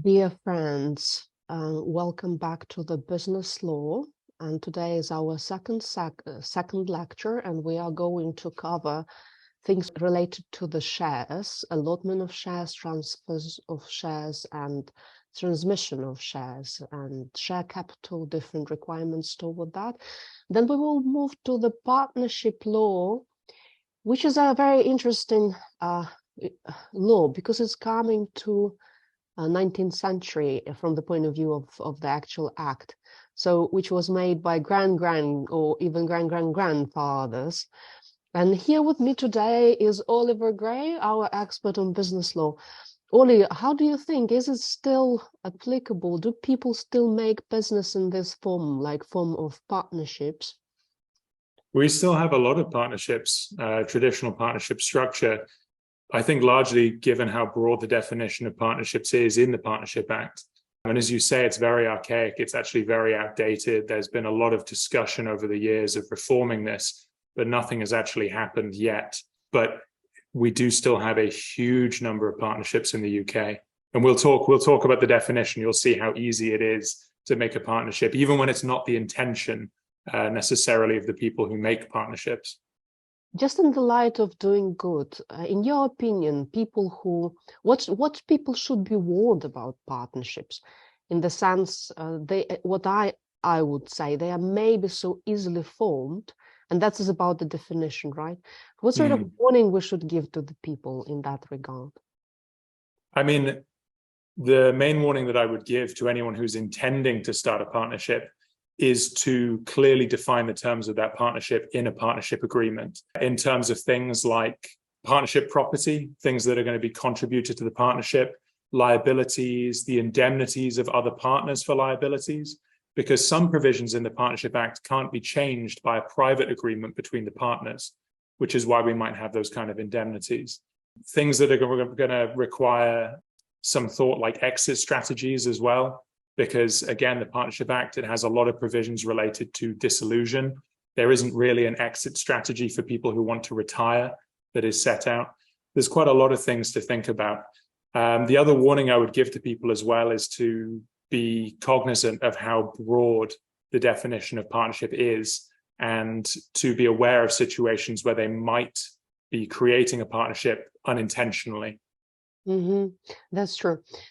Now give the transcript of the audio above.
Dear friends, welcome back to the business law. And today is our second lecture, and we are going to cover things related to the shares, allotment of shares, transfers of shares, and transmission of shares, and share capital, different requirements toward that. Then we will move to the partnership law, which is a very interesting law because it's coming to 19th century from the point of view of the actual act, so which was made by grand or even grandfathers. And here with me today is Oliver Gray, our expert on business law. Oli, how do you think, is it still applicable? Do people still make business in this form, like form of partnerships? We still have a lot of partnerships, traditional partnership structure. I think largely given how broad the definition of partnerships is in the Partnership Act. And as you say, it's very archaic. It's actually very outdated. There's been a lot of discussion over the years of reforming this, but nothing has actually happened yet. But we do still have a huge number of partnerships in the UK. And we'll talk about the definition. You'll see how easy it is to make a partnership, even when it's not the intention necessarily of the people who make partnerships. Just in the light of doing good, in your opinion, what people should be warned about partnerships, in the sense I would say they are maybe so easily formed, and that is about the definition, right? What sort of warning we should give to the people in that regard? I mean, the main warning that I would give to anyone who's intending to start a partnership is to clearly define the terms of that partnership in a partnership agreement, in terms of things like partnership property, things that are going to be contributed to the partnership, liabilities, the indemnities of other partners for liabilities, because some provisions in the Partnership Act can't be changed by a private agreement between the partners, which is why we might have those kind of indemnities. Things that are going to require some thought, like exit strategies as well. Because again, the Partnership Act, it has a lot of provisions related to dissolution. There isn't really an exit strategy for people who want to retire that is set out. There's quite a lot of things to think about. The other warning I would give to people as well is to be cognizant of how broad the definition of partnership is, and to be aware of situations where they might be creating a partnership unintentionally. That's true.